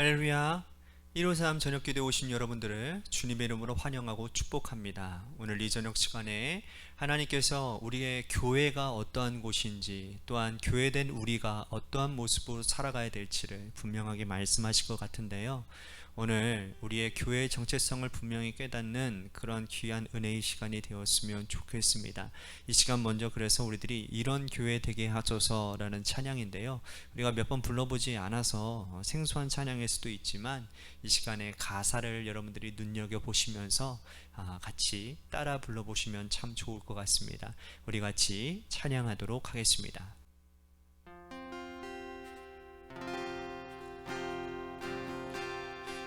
할렐루야. 153 저녁기도에 오신 여러분들을 주님의 이름으로 환영하고 축복합니다. 오늘 이 저녁 시간에 하나님께서 우리의 교회가 어떠한 곳인지, 또한 교회된 우리가 어떠한 모습으로 살아가야 될지를 분명하게 말씀하실 것 같은데요, 오늘 우리의 교회의 정체성을 분명히 깨닫는 그런 귀한 은혜의 시간이 되었으면 좋겠습니다. 이 시간 먼저 그래서 우리들이 이런 교회 되게 하소서라는 찬양인데요, 우리가 몇 번 불러보지 않아서 생소한 찬양일 수도 있지만 이 시간에 가사를 여러분들이 눈여겨보시면서 같이 따라 불러보시면 참 좋을 것 같습니다. 우리 같이 찬양하도록 하겠습니다.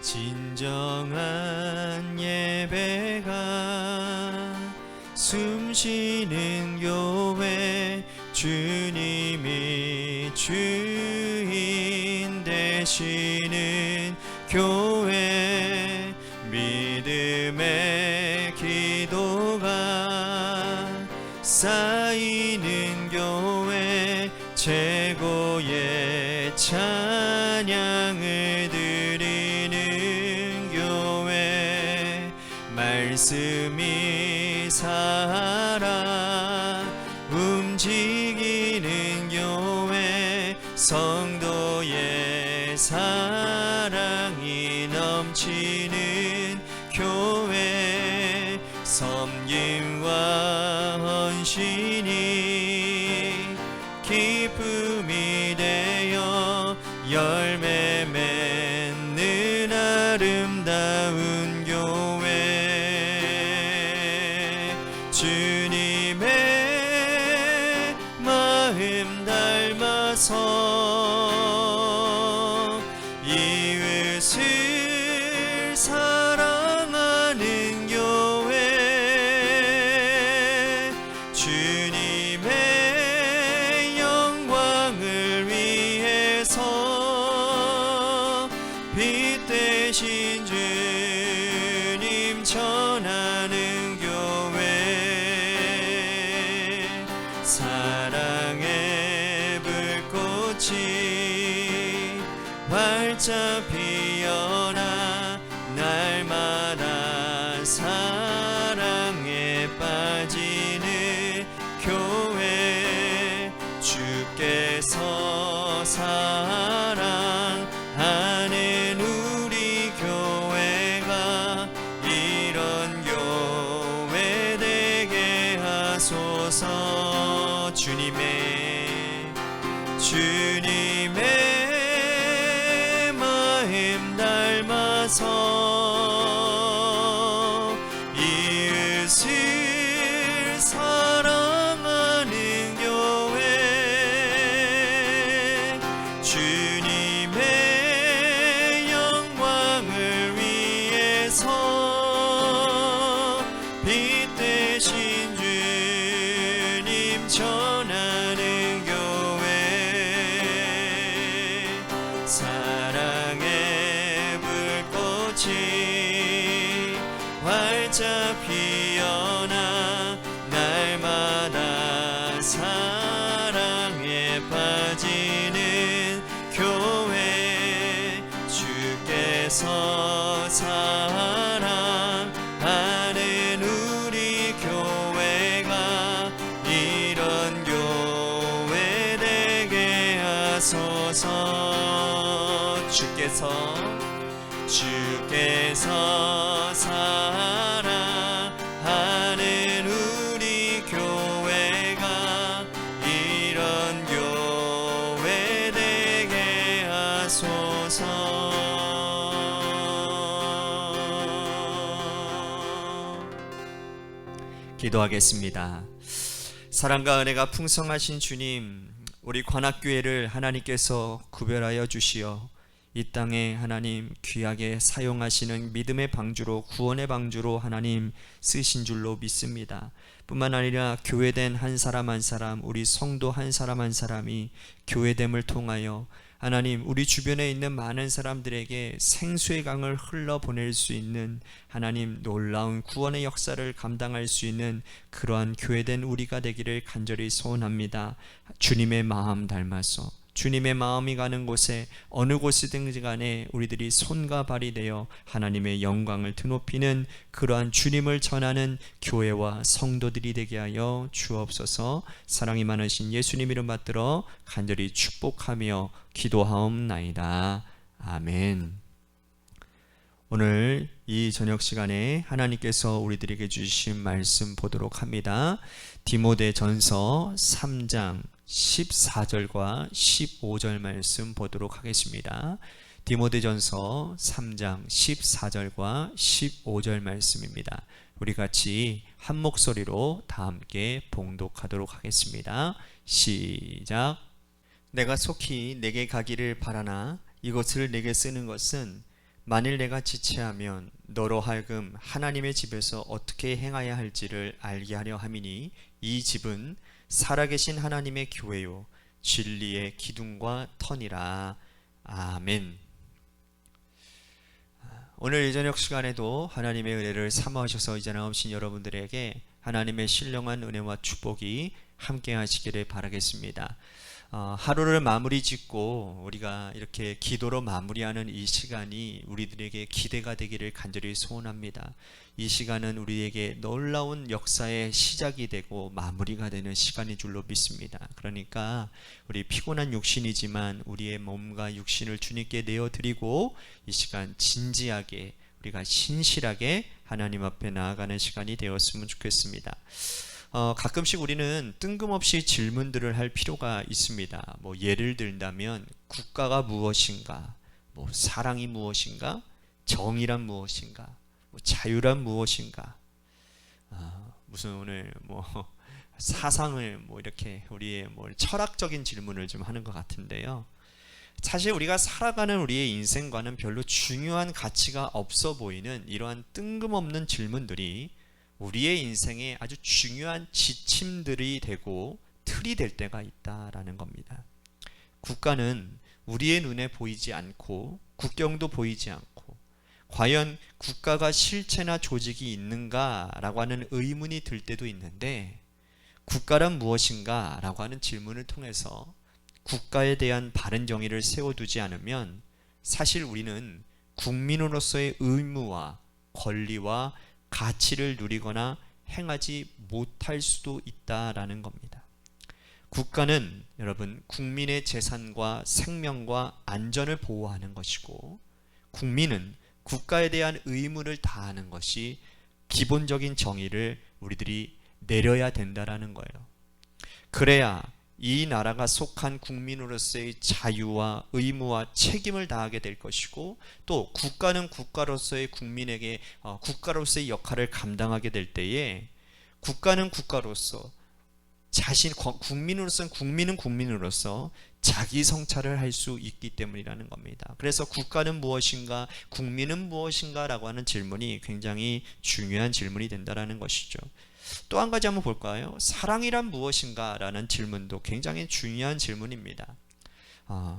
진정한 예배가 숨쉬는 교회, 주님이 주인 되시는 교회, 믿음의 기도가 쌓이는 교회, 최고의 찬양을 드리는 교회, 말씀이 살아 움직이는 교회, 성도의 사랑이 넘치는 교회, 섬김과 헌신이 기쁨이 되어 열매 맺는 아름다운 교회, 주님의 마음 닮아서 이웃을 사랑하는 교회, 주님의 영광을 위해서 빛 되신 주님 전하는 교회, 사랑의 불꽃이 활짝 피어나 날마다 사랑에 빠지는 교회, 주께서 사랑하는 우리 교회가 이런 교회 되게 하소서. 주님의 마음 닮아서 이웃을 사랑하는 교회, 주님의 영광을 위해서 빛 되신 주님 전하는 교회, 사랑의 불꽃이 활짝 피어나 날마다 사랑에 빠지는 교회, 주께서 사랑하는 우리 교회가 이런 교회 되게 하소서. 주께서 사랑하는 우리 교회가 이런 교회 되게 하소서. 기도하겠습니다. 사랑과 은혜가 풍성하신 주님, 우리 관악교회를 하나님께서 구별하여 주시어 이 땅에 하나님 귀하게 사용하시는 믿음의 방주로, 구원의 방주로 하나님 쓰신 줄로 믿습니다. 뿐만 아니라 교회된 한 사람 한 사람, 우리 성도 한 사람 한 사람이 교회됨을 통하여 하나님 우리 주변에 있는 많은 사람들에게 생수의 강을 흘러보낼 수 있는 하나님 놀라운 구원의 역사를 감당할 수 있는 그러한 교회된 우리가 되기를 간절히 소원합니다. 주님의 마음 닮아서 주님의 마음이 가는 곳에 어느 곳이든지 간에 우리들이 손과 발이 되어 하나님의 영광을 드높이는 그러한 주님을 전하는 교회와 성도들이 되게 하여 주옵소서. 사랑이 많으신 예수님 이름 받들어 간절히 축복하며 기도하옵나이다. 아멘. 오늘 이 저녁 시간에 하나님께서 우리들에게 주신 말씀 보도록 합니다. 디모데전서 3장 14절과 15절 말씀 보도록 하겠습니다. 디모데전서 3장 14절과 15절 말씀입니다. 우리 같이 한 목소리로 다 함께 봉독하도록 하겠습니다. 시작. 내가 속히 내게 가기를 바라나 이것을 내게 쓰는 것은 만일 내가 지체하면 너로 하여금 하나님의 집에서 어떻게 행하여야 할지를 알게 하려 함이니 이 집은 살아계신 하나님의 교회요 진리의 기둥과 터니라. 아멘. 오늘 이 저녁 시간에도 하나님의 은혜를 사모하셔서 이제 나오신 여러분들에게 하나님의 신령한 은혜와 축복이 함께 하시기를 바라겠습니다. 하루를 마무리 짓고 우리가 이렇게 기도로 마무리하는 이 시간이 우리들에게 기대가 되기를 간절히 소원합니다. 이 시간은 우리에게 놀라운 역사의 시작이 되고 마무리가 되는 시간인 줄로 믿습니다. 그러니까 우리 피곤한 육신이지만 우리의 몸과 육신을 주님께 내어드리고 이 시간 진지하게 우리가 신실하게 하나님 앞에 나아가는 시간이 되었으면 좋겠습니다. 가끔씩 우리는 뜬금없이 질문들을 할 필요가 있습니다. 예를 들자면 국가가 무엇인가, 사랑이 무엇인가, 정의란 무엇인가, 자유란 무엇인가, 무슨 오늘 사상을 이렇게 우리의 철학적인 질문을 좀 하는 것 같은데요. 사실 우리가 살아가는 우리의 인생과는 별로 중요한 가치가 없어 보이는 이러한 뜬금없는 질문들이 우리의 인생에 아주 중요한 지침들이 되고 틀이 될 때가 있다라는 겁니다. 국가는 우리의 눈에 보이지 않고 국경도 보이지 않고 과연 국가가 실체나 조직이 있는가라고 하는 의문이 들 때도 있는데 국가란 무엇인가 라고 하는 질문을 통해서 국가에 대한 바른 정의를 세워두지 않으면 사실 우리는 국민으로서의 의무와 권리와 가치를 누리거나 행하지 못할 수도 있다라는 겁니다. 국가는 여러분 국민의 재산과 생명과 안전을 보호하는 것이고 국민은 국가에 대한 의무를 다하는 것이 기본적인 정의를 우리들이 내려야 된다라는 거예요. 그래야 이 나라가 속한 국민으로서의 자유와 의무와 책임을 다하게 될 것이고 또 국가는 국가로서의 국민에게 국가로서의 역할을 감당하게 될 때에 국가는 국가로서 국민으로서는 국민은 국민으로서 자기 성찰을 할 수 있기 때문이라는 겁니다. 그래서 국가는 무엇인가, 국민은 무엇인가 라고 하는 질문이 굉장히 중요한 질문이 된다는 것이죠. 또 한 가지 한번 볼까요? 사랑이란 무엇인가 라는 질문도 굉장히 중요한 질문입니다.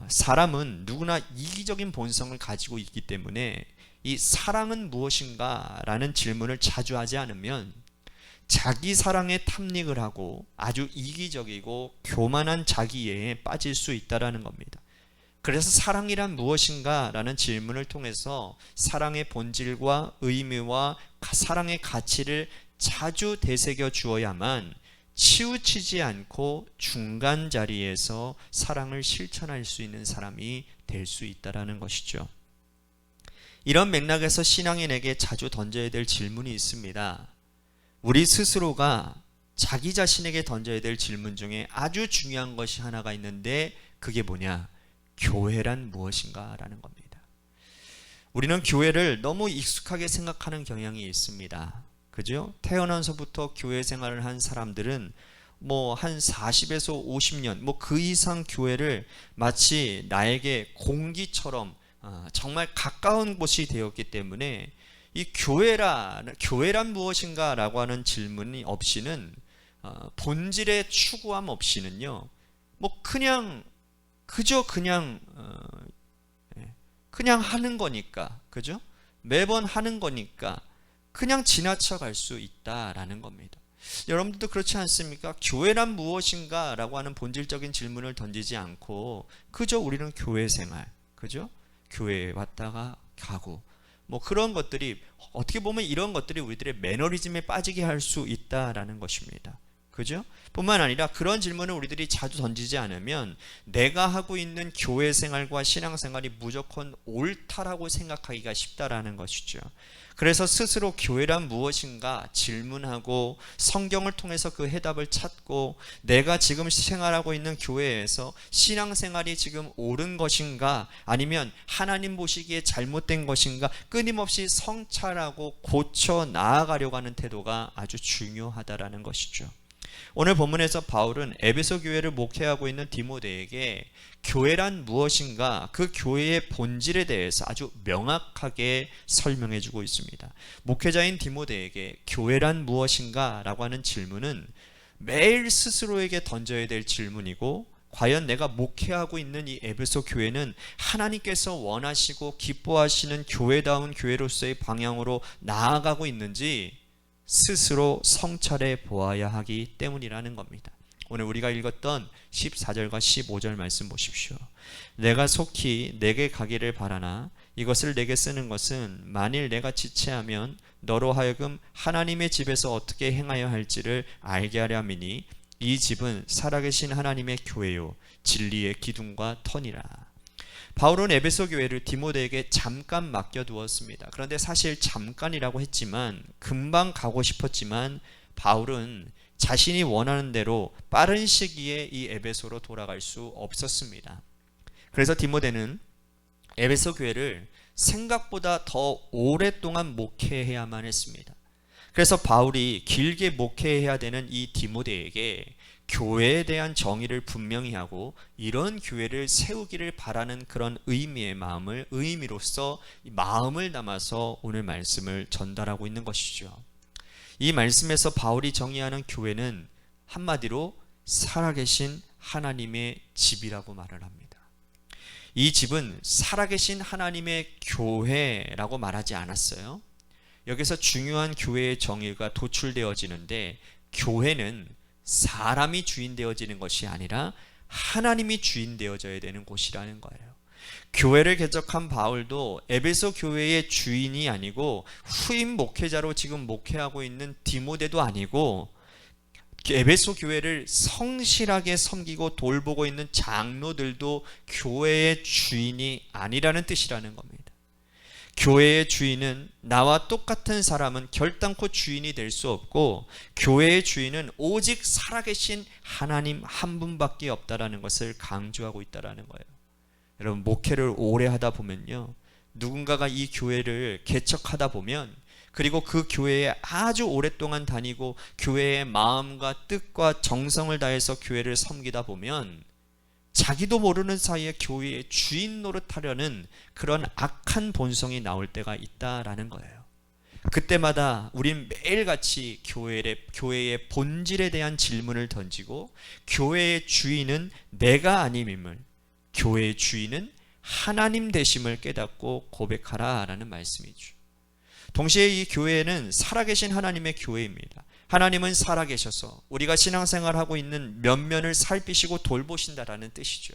사람은 누구나 이기적인 본성을 가지고 있기 때문에 이 사랑은 무엇인가 라는 질문을 자주 하지 않으면 자기 사랑에 탐닉을 하고 아주 이기적이고 교만한 자기애에 빠질 수 있다는 겁니다. 그래서 사랑이란 무엇인가 라는 질문을 통해서 사랑의 본질과 의미와 사랑의 가치를 자주 되새겨 주어야만 치우치지 않고 중간 자리에서 사랑을 실천할 수 있는 사람이 될 수 있다는 것이죠. 이런 맥락에서 신앙인에게 자주 던져야 될 질문이 있습니다. 우리 스스로가 자기 자신에게 던져야 될 질문 중에 아주 중요한 것이 하나가 있는데 그게 뭐냐? 교회란 무엇인가 라는 겁니다. 우리는 교회를 너무 익숙하게 생각하는 경향이 있습니다. 그죠? 태어나서부터 교회 생활을 한 사람들은 한 40에서 50년 그 이상 교회를 마치 나에게 공기처럼 정말 가까운 곳이 되었기 때문에 이 교회란 무엇인가 라고 하는 질문이 없이는 본질의 추구함 없이는요 그냥 하는 거니까, 그죠? 매번 하는 거니까 그냥 지나쳐 갈 수 있다라는 겁니다. 여러분들도 그렇지 않습니까? 교회란 무엇인가? 라고 하는 본질적인 질문을 던지지 않고 그저 우리는 교회 생활, 그죠? 교회에 왔다가 가고 뭐 그런 것들이 어떻게 보면 이런 것들이 우리들의 매너리즘에 빠지게 할 수 있다라는 것입니다. 그죠? 뿐만 아니라 그런 질문을 우리들이 자주 던지지 않으면 내가 하고 있는 교회 생활과 신앙 생활이 무조건 옳다라고 생각하기가 쉽다라는 것이죠. 그래서 스스로 교회란 무엇인가 질문하고 성경을 통해서 그 해답을 찾고 내가 지금 생활하고 있는 교회에서 신앙생활이 지금 옳은 것인가 아니면 하나님 보시기에 잘못된 것인가 끊임없이 성찰하고 고쳐 나아가려고 하는 태도가 아주 중요하다라는 것이죠. 오늘 본문에서 바울은 에베소 교회를 목회하고 있는 디모데에게 교회란 무엇인가 그 교회의 본질에 대해서 아주 명확하게 설명해 주고 있습니다. 목회자인 디모데에게 교회란 무엇인가 라고 하는 질문은 매일 스스로에게 던져야 될 질문이고 과연 내가 목회하고 있는 이 에베소 교회는 하나님께서 원하시고 기뻐하시는 교회다운 교회로서의 방향으로 나아가고 있는지 스스로 성찰해 보아야 하기 때문이라는 겁니다. 오늘 우리가 읽었던 14절과 15절 말씀 보십시오. 내가 속히 내게 가기를 바라나 이것을 내게 쓰는 것은 만일 내가 지체하면 너로 하여금 하나님의 집에서 어떻게 행하여 할지를 알게 하려 함이니 이 집은 살아계신 하나님의 교회요 진리의 기둥과 터니라. 바울은 에베소 교회를 디모데에게 잠깐 맡겨두었습니다. 그런데 사실 잠깐이라고 했지만 금방 가고 싶었지만 바울은 자신이 원하는 대로 빠른 시기에 이 에베소로 돌아갈 수 없었습니다. 그래서 디모데는 에베소 교회를 생각보다 더 오랫동안 목회해야만 했습니다. 그래서 바울이 길게 목회해야 되는 이 디모데에게 교회에 대한 정의를 분명히 하고 이런 교회를 세우기를 바라는 그런 의미로서 마음을 담아서 오늘 말씀을 전달하고 있는 것이죠. 이 말씀에서 바울이 정의하는 교회는 한마디로 살아계신 하나님의 집이라고 말을 합니다. 이 집은 살아계신 하나님의 교회라고 말하지 않았어요. 여기서 중요한 교회의 정의가 도출되어지는데 교회는 사람이 주인 되어지는 것이 아니라 하나님이 주인 되어져야 되는 곳이라는 거예요. 교회를 개척한 바울도 에베소 교회의 주인이 아니고 후임 목회자로 지금 목회하고 있는 디모데도 아니고 에베소 교회를 성실하게 섬기고 돌보고 있는 장로들도 교회의 주인이 아니라는 뜻이라는 겁니다. 교회의 주인은 나와 똑같은 사람은 결단코 주인이 될 수 없고 교회의 주인은 오직 살아계신 하나님 한 분밖에 없다라는 것을 강조하고 있다라는 거예요. 여러분 목회를 오래 하다 보면요 누군가가 이 교회를 개척하다 보면 그리고 그 교회에 아주 오랫동안 다니고 교회의 마음과 뜻과 정성을 다해서 교회를 섬기다 보면 자기도 모르는 사이에 교회의 주인 노릇하려는 그런 악한 본성이 나올 때가 있다라는 거예요. 그때마다 우린 매일같이 교회의 본질에 대한 질문을 던지고 교회의 주인은 내가 아님임을, 교회의 주인은 하나님 되심을 깨닫고 고백하라라는 말씀이죠. 동시에 이 교회는 살아계신 하나님의 교회입니다. 하나님은 살아계셔서 우리가 신앙생활하고 있는 면면을 살피시고 돌보신다라는 뜻이죠.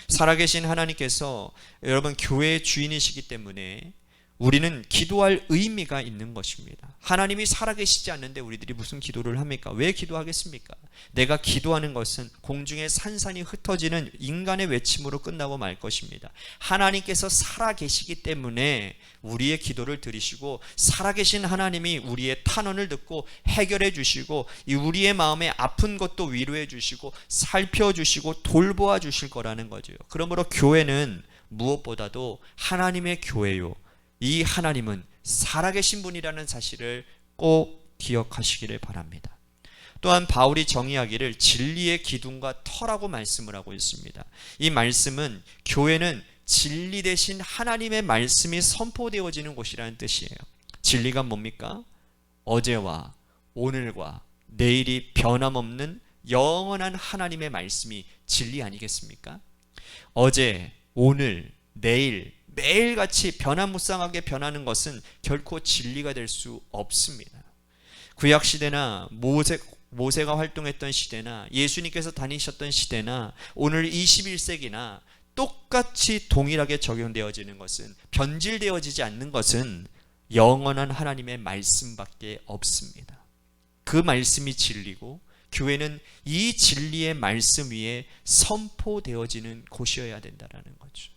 살아계신 하나님께서 여러분 교회의 주인이시기 때문에 우리는 기도할 의미가 있는 것입니다. 하나님이 살아계시지 않는데 우리들이 무슨 기도를 합니까? 왜 기도하겠습니까? 내가 기도하는 것은 공중에 산산이 흩어지는 인간의 외침으로 끝나고 말 것입니다. 하나님께서 살아계시기 때문에 우리의 기도를 들으시고 살아계신 하나님이 우리의 탄원을 듣고 해결해 주시고 우리의 마음에 아픈 것도 위로해 주시고 살펴주시고 돌보아 주실 거라는 거죠. 그러므로 교회는 무엇보다도 하나님의 교회요. 이 하나님은 살아계신 분이라는 사실을 꼭 기억하시기를 바랍니다. 또한 바울이 정의하기를 진리의 기둥과 터라고 말씀을 하고 있습니다. 이 말씀은 교회는 진리 대신 하나님의 말씀이 선포되어지는 곳이라는 뜻이에요. 진리가 뭡니까? 어제와 오늘과 내일이 변함없는 영원한 하나님의 말씀이 진리 아니겠습니까? 어제, 오늘, 내일 매일같이 변화무쌍하게 변하는 것은 결코 진리가 될 수 없습니다. 구약 시대나 모세가 활동했던 시대나 예수님께서 다니셨던 시대나 오늘 21세기나 똑같이 동일하게 적용되어지는 것은, 변질되어지지 않는 것은 영원한 하나님의 말씀밖에 없습니다. 그 말씀이 진리고 교회는 이 진리의 말씀 위에 선포되어지는 곳이어야 된다는 거죠.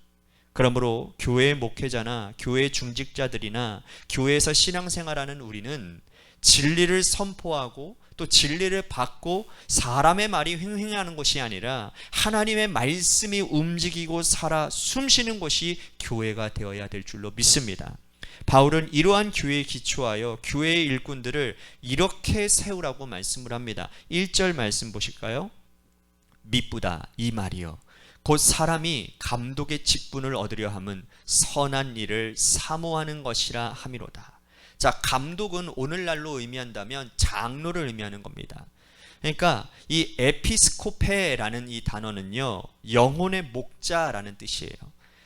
그러므로 교회 목회자나 교회 중직자들이나 교회에서 신앙생활하는 우리는 진리를 선포하고 또 진리를 받고 사람의 말이 횡행하는 것이 아니라 하나님의 말씀이 움직이고 살아 숨쉬는 곳이 교회가 되어야 될 줄로 믿습니다. 바울은 이러한 교회에 기초하여 교회의 일꾼들을 이렇게 세우라고 말씀을 합니다. 1절 말씀 보실까요? 미쁘다 이 말이요 곧 사람이 감독의 직분을 얻으려 함은 선한 일을 사모하는 것이라 함이로다. 자, 감독은 오늘날로 의미한다면 장로를 의미하는 겁니다. 그러니까 이 에피스코페라는 이 단어는요, 영혼의 목자라는 뜻이에요.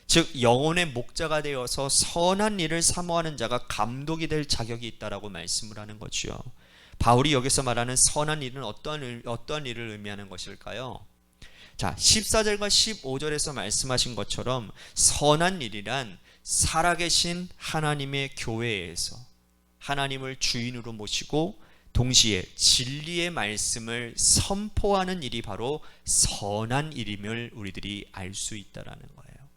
즉 영혼의 목자가 되어서 선한 일을 사모하는 자가 감독이 될 자격이 있다라고 말씀을 하는 거죠. 바울이 여기서 말하는 선한 일은 어떤 일을 의미하는 것일까요? 자, 14절과 15절에서 말씀하신 것처럼 선한 일이란 살아계신 하나님의 교회에서 하나님을 주인으로 모시고 동시에 진리의 말씀을 선포하는 일이 바로 선한 일임을 우리들이 알 수 있다라는 거예요.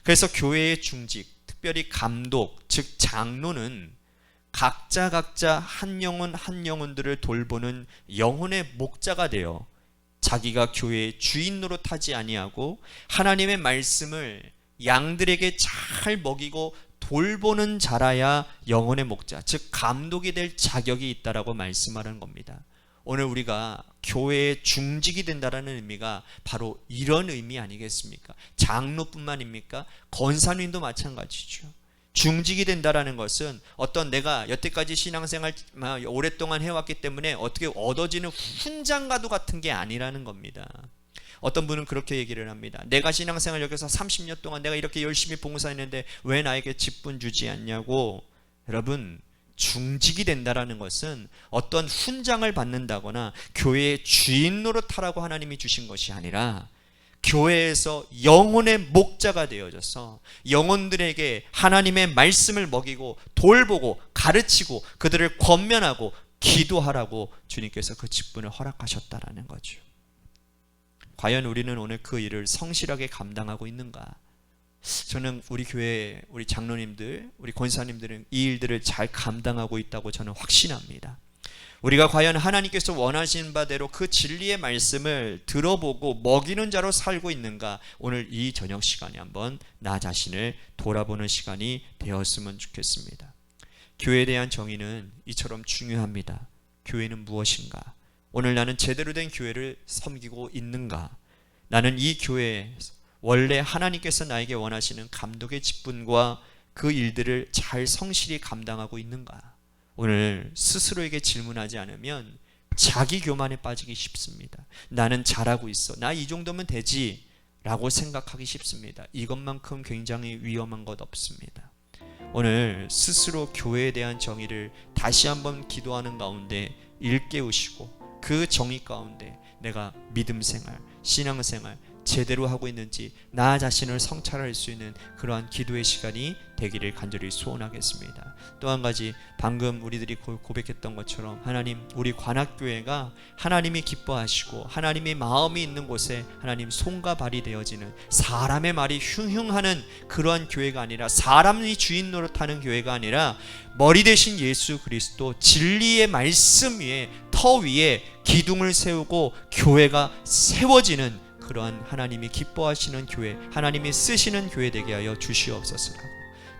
그래서 교회의 중직, 특별히 감독, 즉 장로는 각자 한 영혼들을 돌보는 영혼의 목자가 되어 자기가 교회의 주인 노릇하지 아니하고 하나님의 말씀을 양들에게 잘 먹이고 돌보는 자라야 영혼의 목자, 즉 감독이 될 자격이 있다라고 말씀하는 겁니다. 오늘 우리가 교회의 중직이 된다라는 의미가 바로 이런 의미 아니겠습니까? 장로뿐만입니까? 권사님도 마찬가지죠. 중직이 된다라는 것은 어떤 내가 여태까지 신앙생활 오랫동안 해왔기 때문에 어떻게 얻어지는 훈장과도 같은 게 아니라는 겁니다. 어떤 분은 그렇게 얘기를 합니다. 내가 신앙생활 여기서 30년 동안 내가 이렇게 열심히 봉사했는데 왜 나에게 직분 주지 않냐고. 여러분, 중직이 된다라는 것은 어떤 훈장을 받는다거나 교회의 주인 노릇하라고 하나님이 주신 것이 아니라 교회에서 영혼의 목자가 되어져서 영혼들에게 하나님의 말씀을 먹이고 돌보고 가르치고 그들을 권면하고 기도하라고 주님께서 그 직분을 허락하셨다라는 거죠. 과연 우리는 오늘 그 일을 성실하게 감당하고 있는가? 저는 우리 교회, 우리 장로님들, 우리 권사님들은 이 일들을 잘 감당하고 있다고 저는 확신합니다. 우리가 과연 하나님께서 원하시는 바대로 그 진리의 말씀을 들어보고 먹이는 자로 살고 있는가? 오늘 이 저녁 시간에 한번 나 자신을 돌아보는 시간이 되었으면 좋겠습니다. 교회에 대한 정의는 이처럼 중요합니다. 교회는 무엇인가? 오늘 나는 제대로 된 교회를 섬기고 있는가? 나는 이 교회에 원래 하나님께서 나에게 원하시는 감독의 직분과 그 일들을 잘 성실히 감당하고 있는가? 오늘 스스로에게 질문하지 않으면 자기 교만에 빠지기 쉽습니다. 나는 잘하고 있어. 나 이 정도면 되지 라고 생각하기 쉽습니다. 이것만큼 굉장히 위험한 것 없습니다. 오늘 스스로 교회에 대한 정의를 다시 한번 기도하는 가운데 일깨우시고 그 정의 가운데 내가 믿음 생활, 신앙 생활 제대로 하고 있는지 나 자신을 성찰할 수 있는 그러한 기도의 시간이 되기를 간절히 소원하겠습니다. 또 한 가지, 방금 우리들이 고백했던 것처럼 하나님, 우리 관악교회가 하나님이 기뻐하시고 하나님의 마음이 있는 곳에 하나님 손과 발이 되어지는, 사람의 말이 흉흉하는 그러한 교회가 아니라, 사람이 주인 노릇하는 교회가 아니라 머리 대신 예수 그리스도 진리의 말씀 위에, 터 위에 기둥을 세우고 교회가 세워지는 그러한 하나님이 기뻐하시는 교회, 하나님이 쓰시는 교회 되게 하여 주시옵소서라고.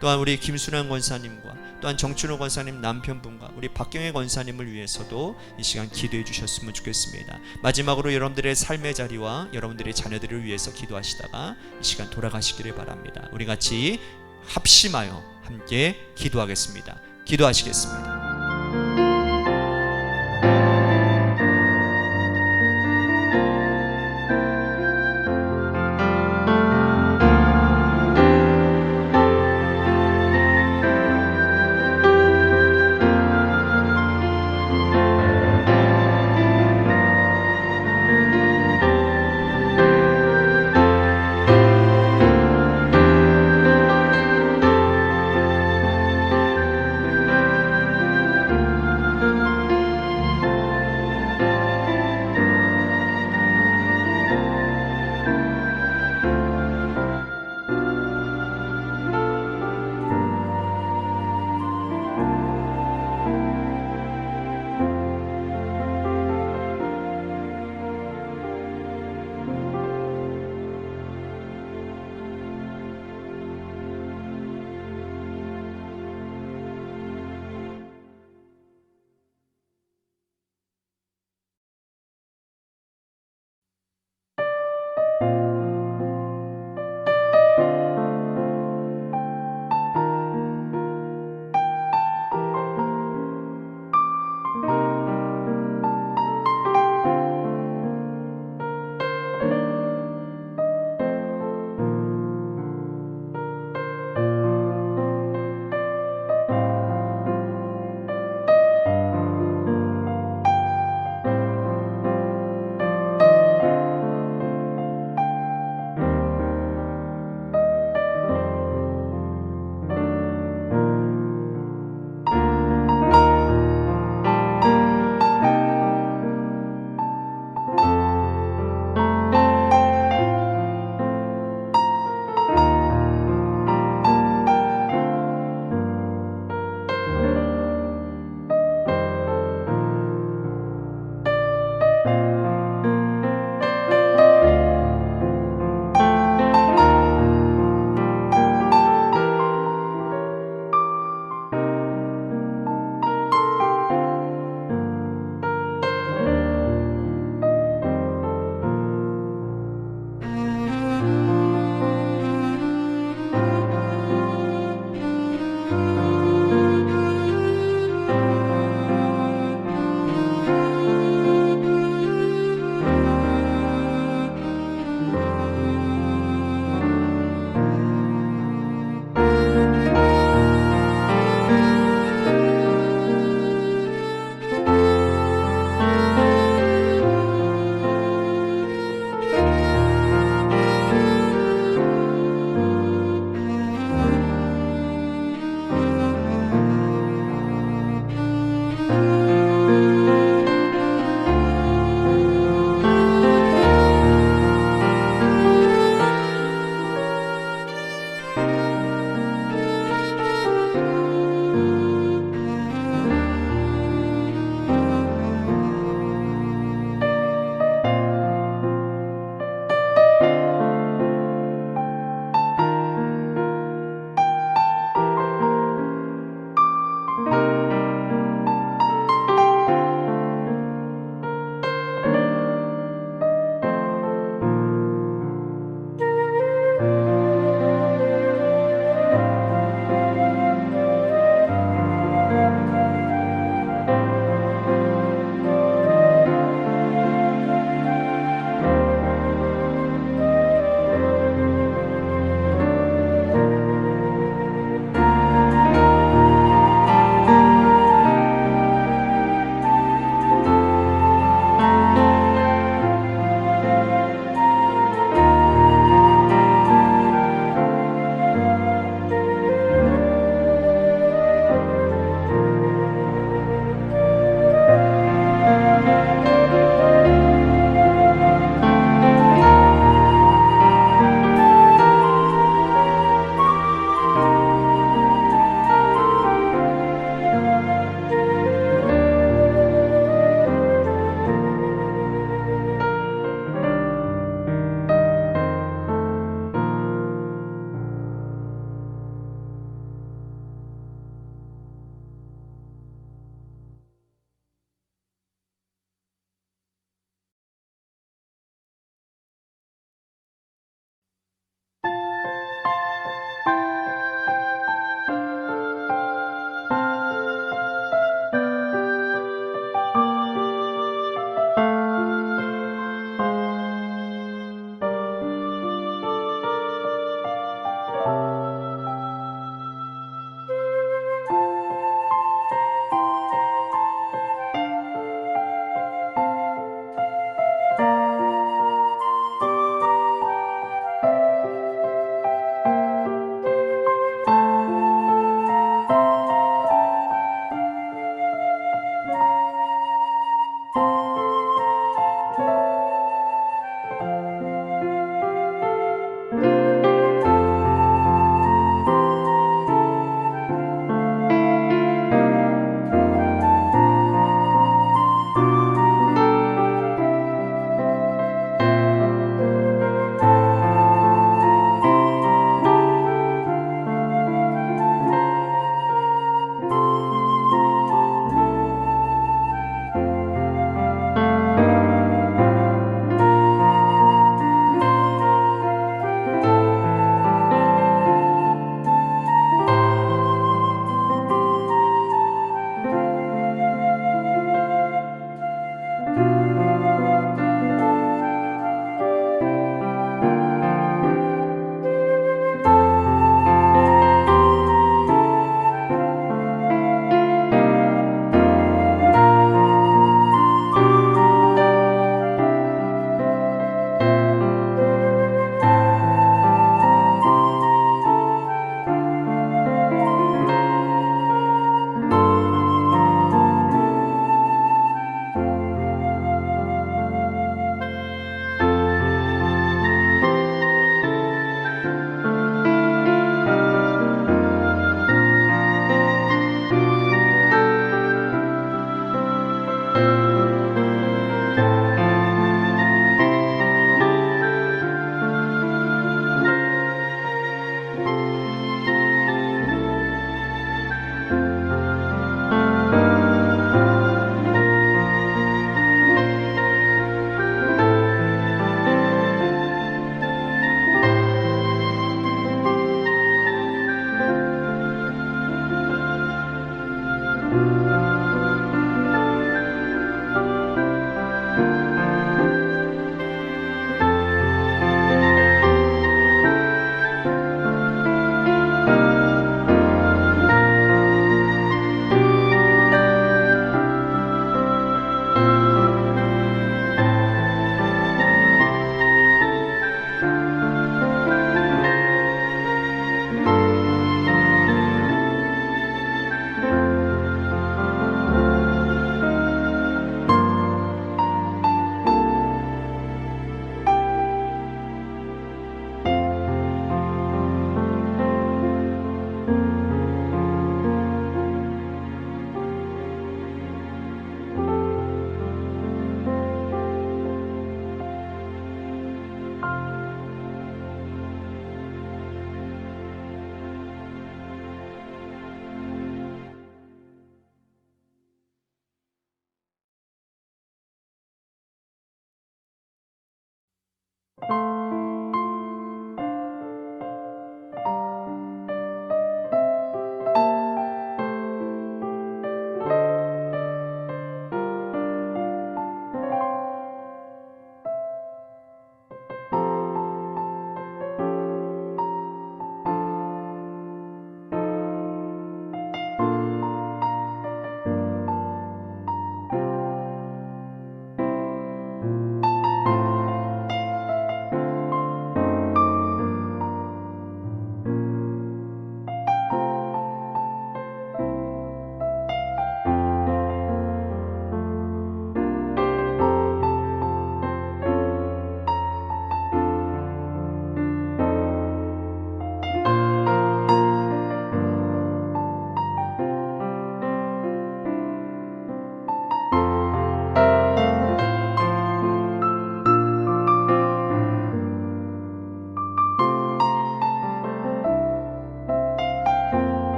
또한 우리 김순환 권사님과 또한 정춘호 권사님 남편분과 우리 박경혜 권사님을 위해서도 이 시간 기도해 주셨으면 좋겠습니다. 마지막으로 여러분들의 삶의 자리와 여러분들의 자녀들을 위해서 기도하시다가 이 시간 돌아가시기를 바랍니다. 우리 같이 합심하여 함께 기도하겠습니다. 기도하시겠습니다.